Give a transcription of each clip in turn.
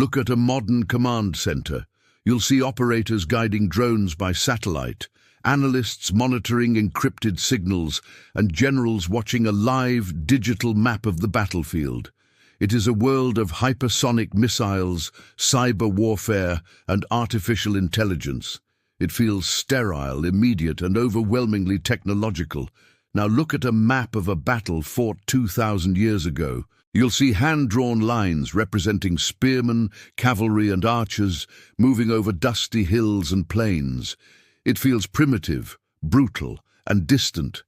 Look at a modern command center. You'll see operators guiding drones by satellite, analysts monitoring encrypted signals, and generals watching a live digital map of the battlefield. It is a world of hypersonic missiles, cyber warfare, and artificial intelligence. It feels sterile, immediate, and overwhelmingly technological. Now look at a map of a battle fought 2,000 years ago. You'll see hand-drawn lines representing spearmen, cavalry, and archers moving over dusty hills and plains. It feels primitive, brutal, and distant.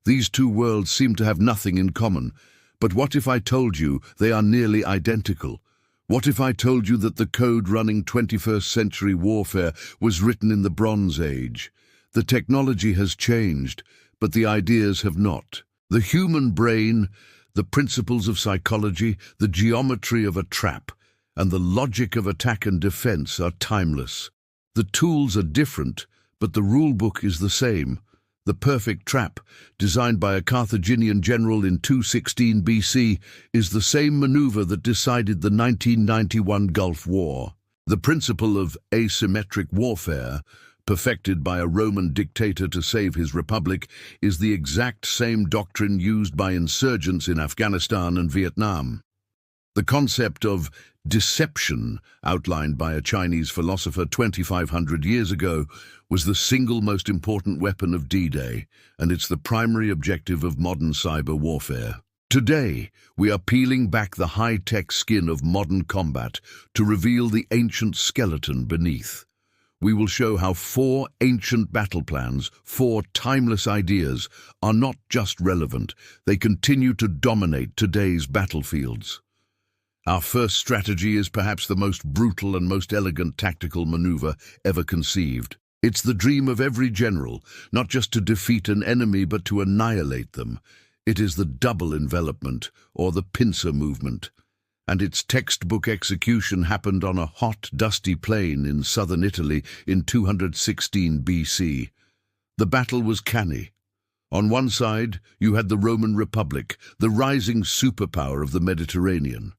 These two worlds seem to have nothing in common. But what if I told you they are nearly identical? What if I told you that the code running 21st century warfare was written in the Bronze Age? The technology has changed, but the ideas have not. The human brain, the principles of psychology, the geometry of a trap, and the logic of attack and defense are timeless. The tools are different, but the rulebook is the same. The perfect trap, designed by a Carthaginian general in 216 BC, is the same maneuver that decided the 1991 Gulf War. The principle of asymmetric warfare, perfected by a Roman dictator to save his republic, is the exact same doctrine used by insurgents in Afghanistan and Vietnam. The concept of deception, outlined by a Chinese philosopher 2,500 years ago, was the single most important weapon of D-Day, and it's the primary objective of modern cyber warfare. Today, we are peeling back the high-tech skin of modern combat to reveal the ancient skeleton beneath. We will show how 4 ancient battle plans, 4 timeless ideas, are not just relevant, they continue to dominate today's battlefields. Our first strategy is perhaps the most brutal and most elegant tactical maneuver ever conceived. It's the dream of every general, not just to defeat an enemy but to annihilate them. It is the double envelopment, or the pincer movement. And its textbook execution happened on a hot, dusty plain in southern Italy in 216 BC. The battle was Cannae. On one side, you had the Roman Republic, the rising superpower of the Mediterranean.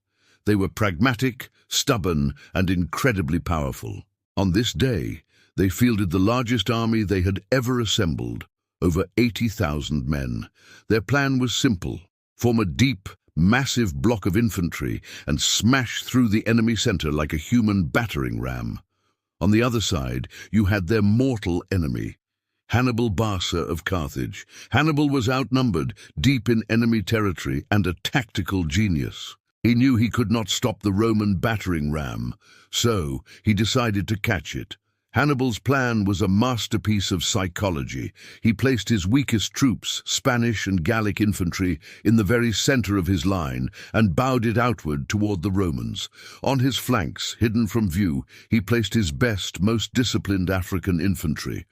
They were pragmatic, stubborn, and incredibly powerful. On this day, they fielded the largest army they had ever assembled, over 80,000 men. Their plan was simple: form a deep, massive block of infantry and smash through the enemy center like a human battering ram. On the other side, you had their mortal enemy, Hannibal Barca of Carthage. Hannibal was outnumbered, deep in enemy territory, and a tactical genius. He knew he could not stop the Roman battering ram, so he decided to catch it. Hannibal's plan was a masterpiece of psychology. He placed his weakest troops, Spanish and Gallic infantry, in the very center of his line and bowed it outward toward the Romans. On his flanks, hidden from view, he placed his best, most disciplined African infantry.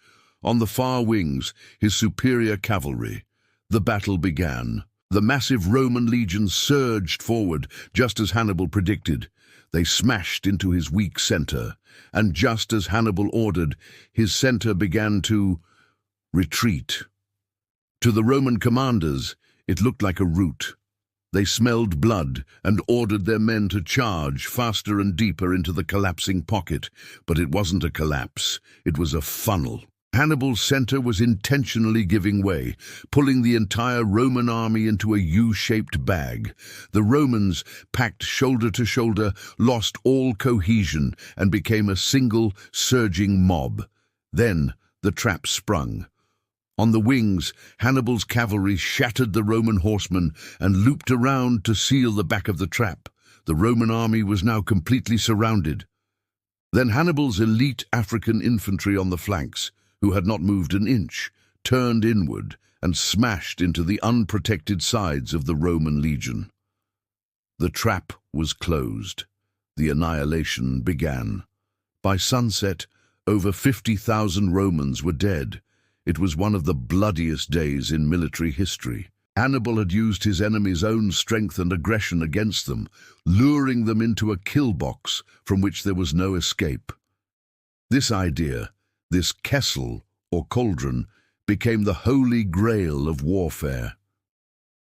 On the far wings, his superior cavalry. The battle began. The massive Roman legions surged forward, just as Hannibal predicted. They smashed into his weak center, and just as Hannibal ordered, his center began to retreat. To the Roman commanders, it looked like a rout. They smelled blood and ordered their men to charge faster and deeper into the collapsing pocket. But it wasn't a collapse, it was a funnel. Hannibal's center was intentionally giving way, pulling the entire Roman army into a U-shaped bag. The Romans, packed shoulder to shoulder, lost all cohesion and became a single, surging mob. Then the trap sprung. On the wings, Hannibal's cavalry shattered the Roman horsemen and looped around to seal the back of the trap. The Roman army was now completely surrounded. Then Hannibal's elite African infantry on the flanks, who had not moved an inch, turned inward and smashed into the unprotected sides of the Roman legion. The trap was closed. The annihilation began. By sunset, over 50,000 Romans were dead. It was one of the bloodiest days in military history. Hannibal had used his enemy's own strength and aggression against them, luring them into a kill box from which there was no escape. This idea, this kessel, or cauldron, became the holy grail of warfare.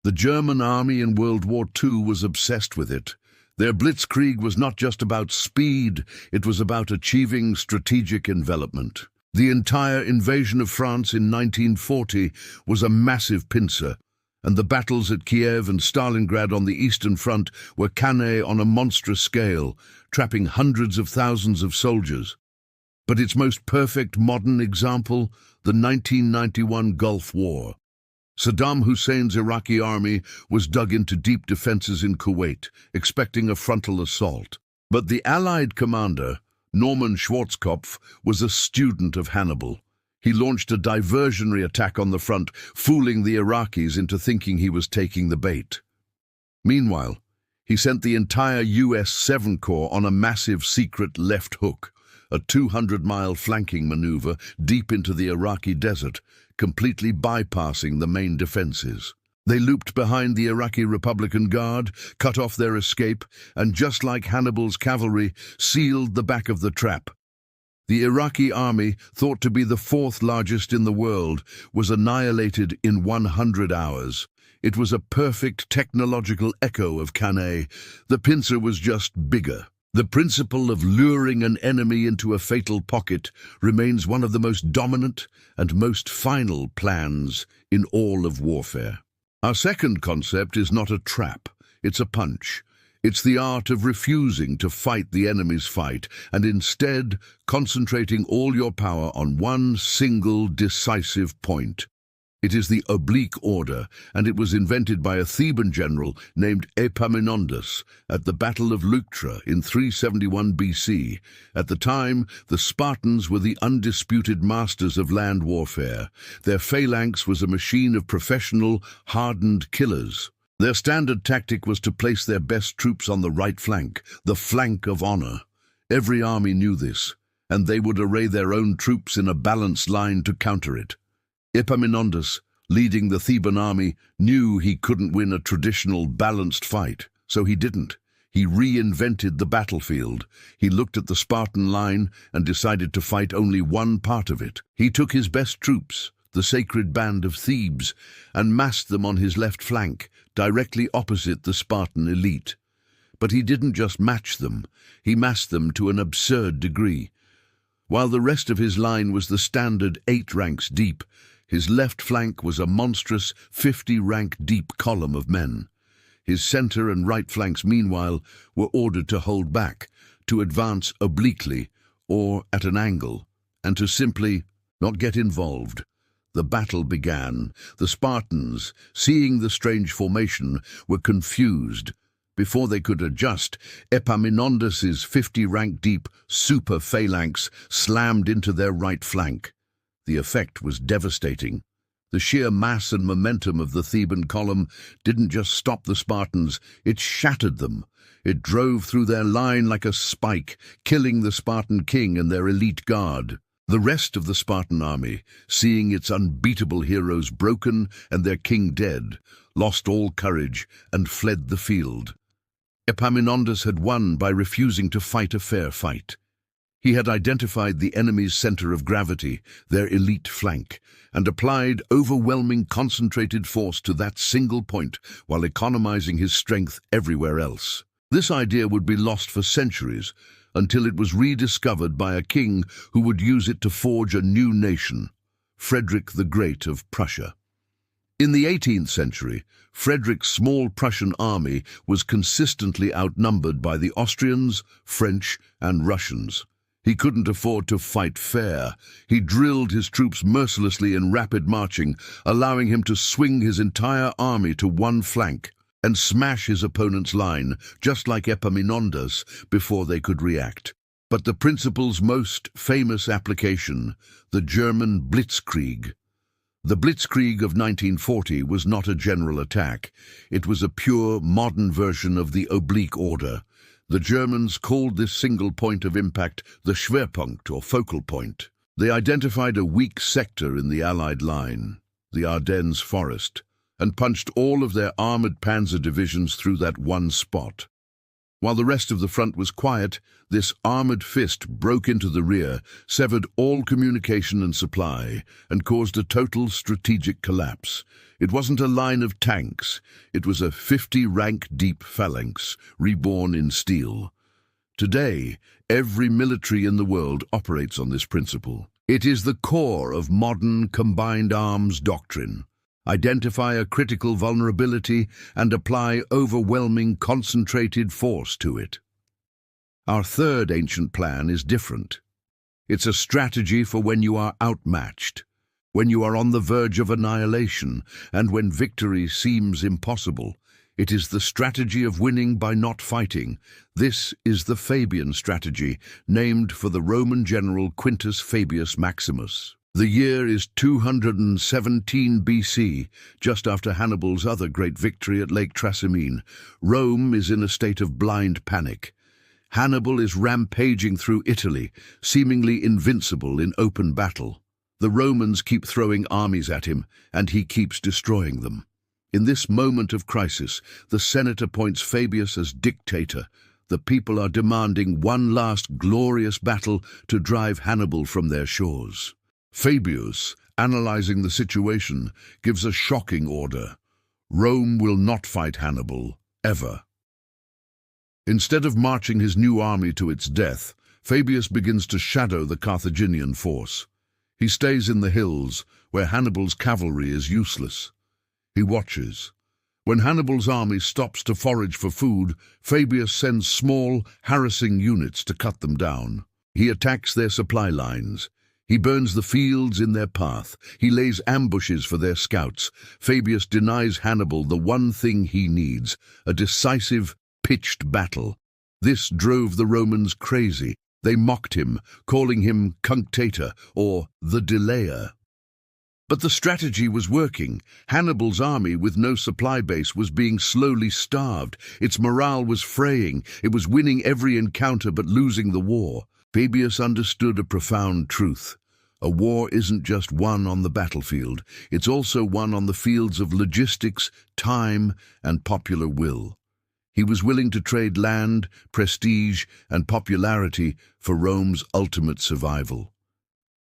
The German army in World War II was obsessed with it. Their blitzkrieg was not just about speed, it was about achieving strategic envelopment. The entire invasion of France in 1940 was a massive pincer, and the battles at Kiev and Stalingrad on the Eastern Front were Cannae on a monstrous scale, trapping hundreds of thousands of soldiers. But its most perfect modern example, the 1991 Gulf War. Saddam Hussein's Iraqi army was dug into deep defenses in Kuwait, expecting a frontal assault. But the Allied commander, Norman Schwarzkopf, was a student of Hannibal. He launched a diversionary attack on the front, fooling the Iraqis into thinking he was taking the bait. Meanwhile, he sent the entire US 7 Corps on a massive secret left hook, a 200-mile flanking maneuver deep into the Iraqi desert, completely bypassing the main defenses. They looped behind the Iraqi Republican Guard, cut off their escape, and just like Hannibal's cavalry, sealed the back of the trap. The Iraqi army, thought to be the fourth largest in the world, was annihilated in 100 hours. It was a perfect technological echo of Cannae. The pincer was just bigger. The principle of luring an enemy into a fatal pocket remains one of the most dominant and most final plans in all of warfare. Our second concept is not a trap, it's a punch. It's the art of refusing to fight the enemy's fight and instead concentrating all your power on one single decisive point. It is the oblique order, and it was invented by a Theban general named Epaminondas at the Battle of Leuctra in 371 BC. At the time, the Spartans were the undisputed masters of land warfare. Their phalanx was a machine of professional, hardened killers. Their standard tactic was to place their best troops on the right flank, the flank of honor. Every army knew this, and they would array their own troops in a balanced line to counter it. Epaminondas, leading the Theban army, knew he couldn't win a traditional balanced fight, so he didn't. He reinvented the battlefield. He looked at the Spartan line and decided to fight only one part of it. He took his best troops, the sacred band of Thebes, and massed them on his left flank, directly opposite the Spartan elite. But he didn't just match them, he massed them to an absurd degree. While the rest of his line was the standard 8 ranks deep, his left flank was a monstrous 50-rank-deep column of men. His center and right flanks, meanwhile, were ordered to hold back, to advance obliquely or at an angle, and to simply not get involved. The battle began. The Spartans, seeing the strange formation, were confused. Before they could adjust, Epaminondas's 50-rank-deep super phalanx slammed into their right flank. The effect was devastating. The sheer mass and momentum of the Theban column didn't just stop the Spartans, it shattered them. It drove through their line like a spike, killing the Spartan king and their elite guard. The rest of the Spartan army, seeing its unbeatable heroes broken and their king dead, lost all courage and fled the field. Epaminondas had won by refusing to fight a fair fight. He had identified the enemy's center of gravity, their elite flank, and applied overwhelming concentrated force to that single point while economizing his strength everywhere else. This idea would be lost for centuries until it was rediscovered by a king who would use it to forge a new nation, Frederick the Great of Prussia. In the 18th century, Frederick's small Prussian army was consistently outnumbered by the Austrians, French, and Russians. He couldn't afford to fight fair. He drilled his troops mercilessly in rapid marching, allowing him to swing his entire army to one flank and smash his opponent's line, just like Epaminondas, before they could react. But the principle's most famous application, the German Blitzkrieg. The Blitzkrieg of 1940 was not a general attack. It was a pure, modern version of the oblique order. The Germans called this single point of impact the Schwerpunkt, or focal point. They identified a weak sector in the Allied line, the Ardennes forest, and punched all of their armored panzer divisions through that one spot. While the rest of the front was quiet, this armored fist broke into the rear, severed all communication and supply, and caused a total strategic collapse. It wasn't a line of tanks. It was a 50-rank-deep phalanx, reborn in steel. Today, every military in the world operates on this principle. It is the core of modern combined arms doctrine. Identify a critical vulnerability and apply overwhelming concentrated force to it. Our third ancient plan is different. It's a strategy for when you are outmatched, when you are on the verge of annihilation, and when victory seems impossible. It is the strategy of winning by not fighting. This is the Fabian strategy, named for the Roman general Quintus Fabius Maximus. The year is 217 BC, just after Hannibal's other great victory at Lake Trasimene. Rome is in a state of blind panic. Hannibal is rampaging through Italy, seemingly invincible in open battle. The Romans keep throwing armies at him, and he keeps destroying them. In this moment of crisis, the Senate appoints Fabius as dictator. The people are demanding one last glorious battle to drive Hannibal from their shores. Fabius, analyzing the situation, gives a shocking order. Rome will not fight Hannibal, ever. Instead of marching his new army to its death, Fabius begins to shadow the Carthaginian force. He stays in the hills, where Hannibal's cavalry is useless. He watches. When Hannibal's army stops to forage for food, Fabius sends small, harassing units to cut them down. He attacks their supply lines. He burns the fields in their path. He lays ambushes for their scouts. Fabius denies Hannibal the one thing he needs, a decisive, pitched battle. This drove the Romans crazy. They mocked him, calling him cunctator, or the delayer. But the strategy was working. Hannibal's army, with no supply base, was being slowly starved. Its morale was fraying. It was winning every encounter but losing the war. Fabius understood a profound truth. A war isn't just won on the battlefield. It's also won on the fields of logistics, time, and popular will. He was willing to trade land, prestige, and popularity for Rome's ultimate survival.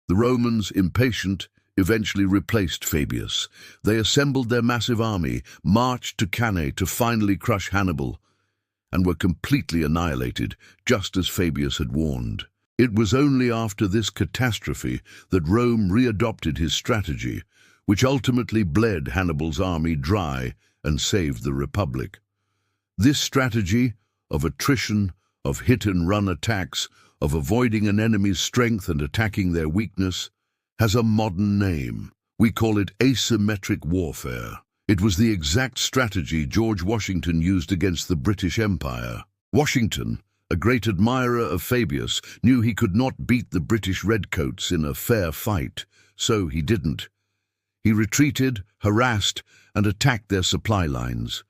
The Romans, impatient, eventually replaced Fabius. They assembled their massive army, marched to Cannae to finally crush Hannibal, and were completely annihilated, just as Fabius had warned. It was only after this catastrophe that Rome readopted his strategy, which ultimately bled Hannibal's army dry and saved the Republic. This strategy of attrition, of hit-and-run attacks, of avoiding an enemy's strength and attacking their weakness, has a modern name. We call it asymmetric warfare. It was the exact strategy George Washington used against the British Empire. Washington, a great admirer of Fabius, knew he could not beat the British redcoats in a fair fight, so he didn't. He retreated, harassed, and attacked their supply lines.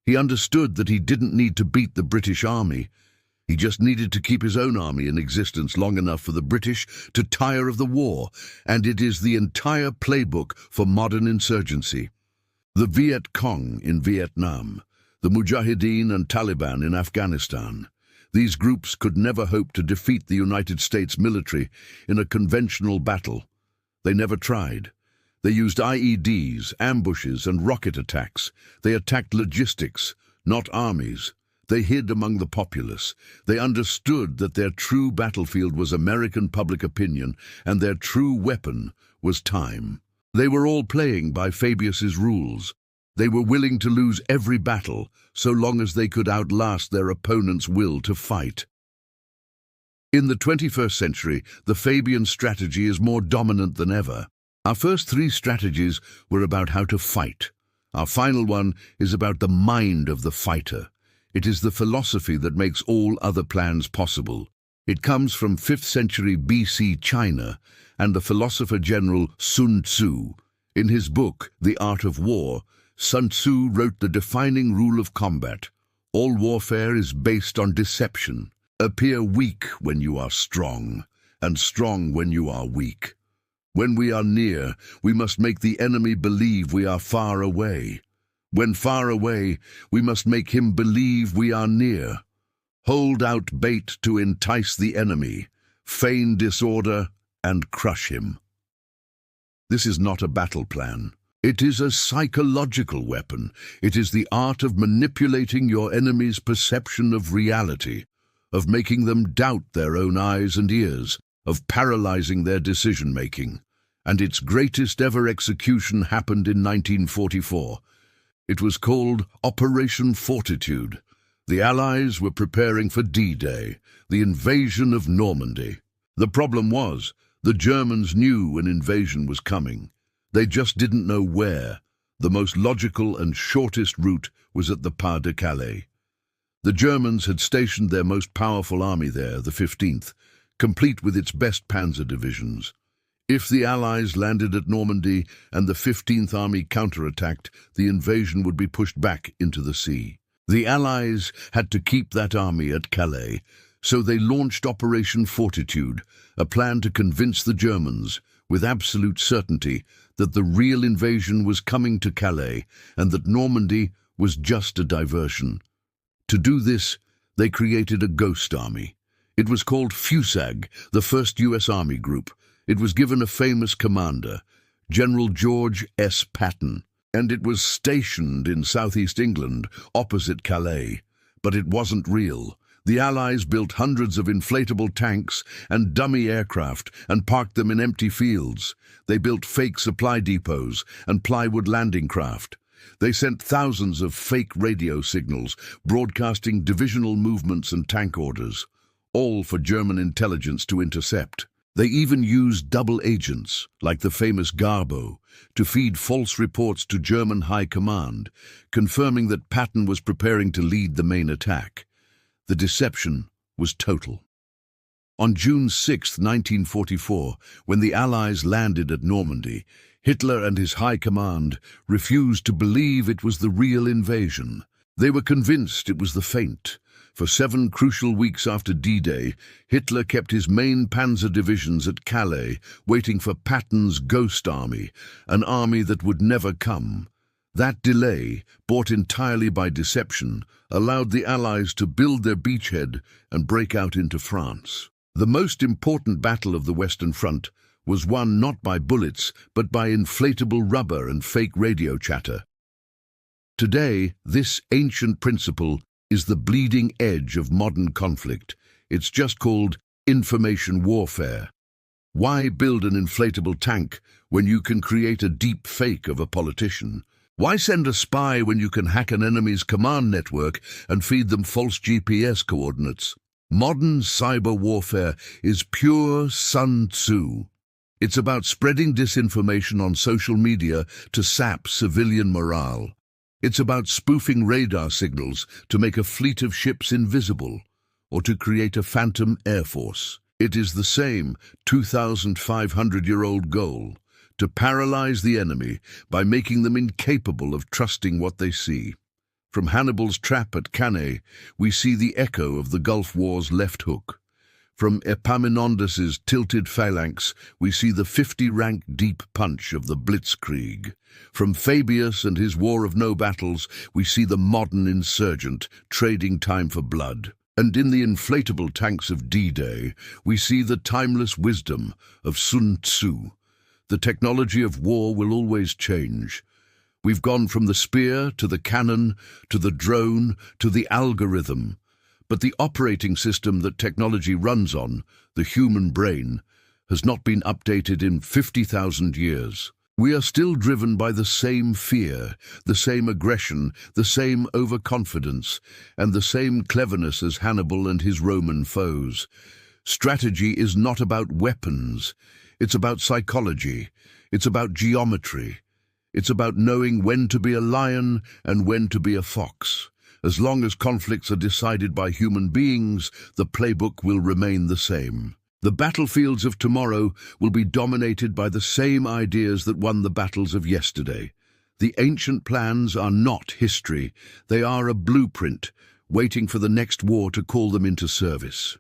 He understood that he didn't need to beat the British army. He just needed to keep his own army in existence long enough for the British to tire of the war, and it is the entire playbook for modern insurgency. The Viet Cong in Vietnam, the Mujahideen and Taliban in Afghanistan. These groups could never hope to defeat the United States military in a conventional battle. They never tried. They used IEDs, ambushes, and rocket attacks. They attacked logistics, not armies. They hid among the populace. They understood that their true battlefield was American public opinion, and their true weapon was time. They were all playing by Fabius's rules. They were willing to lose every battle, so long as they could outlast their opponent's will to fight. In the 21st century, the Fabian strategy is more dominant than ever. Our first three strategies were about how to fight. Our final one is about the mind of the fighter. It is the philosophy that makes all other plans possible. It comes from 5th century BC China and the philosopher general Sun Tzu. In his book, The Art of War, Sun Tzu wrote the defining rule of combat. All warfare is based on deception. Appear weak when you are strong, and strong when you are weak. When we are near, we must make the enemy believe we are far away. When far away, we must make him believe we are near. Hold out bait to entice the enemy, feign disorder, and crush him. This is not a battle plan. It is a psychological weapon. It is the art of manipulating your enemy's perception of reality, of making them doubt their own eyes and ears, of paralyzing their decision-making. And its greatest ever execution happened in 1944. It was called Operation Fortitude. The Allies were preparing for D-Day, the invasion of Normandy. The problem was, the Germans knew an invasion was coming. They just didn't know where. The most logical and shortest route was at the Pas de Calais. The Germans had stationed their most powerful army there, the 15th, complete with its best panzer divisions. If the Allies landed at Normandy and the 15th Army counterattacked, the invasion would be pushed back into the sea. The Allies had to keep that army at Calais, so they launched Operation Fortitude, a plan to convince the Germans, with absolute certainty, that the real invasion was coming to Calais and that Normandy was just a diversion. To do this, they created a ghost army. It was called FUSAG, the 1st U.S. Army Group. It was given a famous commander, General George S. Patton, and it was stationed in southeast England, opposite Calais. But it wasn't real. The Allies built hundreds of inflatable tanks and dummy aircraft and parked them in empty fields. They built fake supply depots and plywood landing craft. They sent thousands of fake radio signals, broadcasting divisional movements and tank orders, all for German intelligence to intercept. They even used double agents, like the famous Garbo, to feed false reports to German high command, confirming that Patton was preparing to lead the main attack. The deception was total. On June 6, 1944, when the Allies landed at Normandy, Hitler and his high command refused to believe it was the real invasion. They were convinced it was the feint. For 7 crucial weeks after D-Day, Hitler kept his main panzer divisions at Calais, waiting for Patton's ghost army, an army that would never come. That delay, bought entirely by deception, allowed the Allies to build their beachhead and break out into France. The most important battle of the Western Front was won not by bullets, but by inflatable rubber and fake radio chatter. Today, this ancient principle is the bleeding edge of modern conflict. It's just called information warfare. Why build an inflatable tank when you can create a deep fake of a politician? Why send a spy when you can hack an enemy's command network and feed them false GPS coordinates? Modern cyber warfare is pure Sun Tzu. It's about spreading disinformation on social media to sap civilian morale. It's about spoofing radar signals to make a fleet of ships invisible, or to create a phantom air force. It is the same 2,500-year-old goal, to paralyze the enemy by making them incapable of trusting what they see. From Hannibal's trap at Cannae, we see the echo of the Gulf War's left hook. From Epaminondas' tilted phalanx, we see the 50-rank deep punch of the Blitzkrieg. From Fabius and his War of No Battles, we see the modern insurgent trading time for blood. And in the inflatable tanks of D-Day, we see the timeless wisdom of Sun Tzu. The technology of war will always change. We've gone from the spear to the cannon, to the drone, to the algorithm. But the operating system that technology runs on, the human brain, has not been updated in 50,000 years. We are still driven by the same fear, the same aggression, the same overconfidence, and the same cleverness as Hannibal and his Roman foes. Strategy is not about weapons. It's about psychology. It's about geometry. It's about knowing when to be a lion and when to be a fox. As long as conflicts are decided by human beings, the playbook will remain the same. The battlefields of tomorrow will be dominated by the same ideas that won the battles of yesterday. The ancient plans are not history. They are a blueprint, waiting for the next war to call them into service.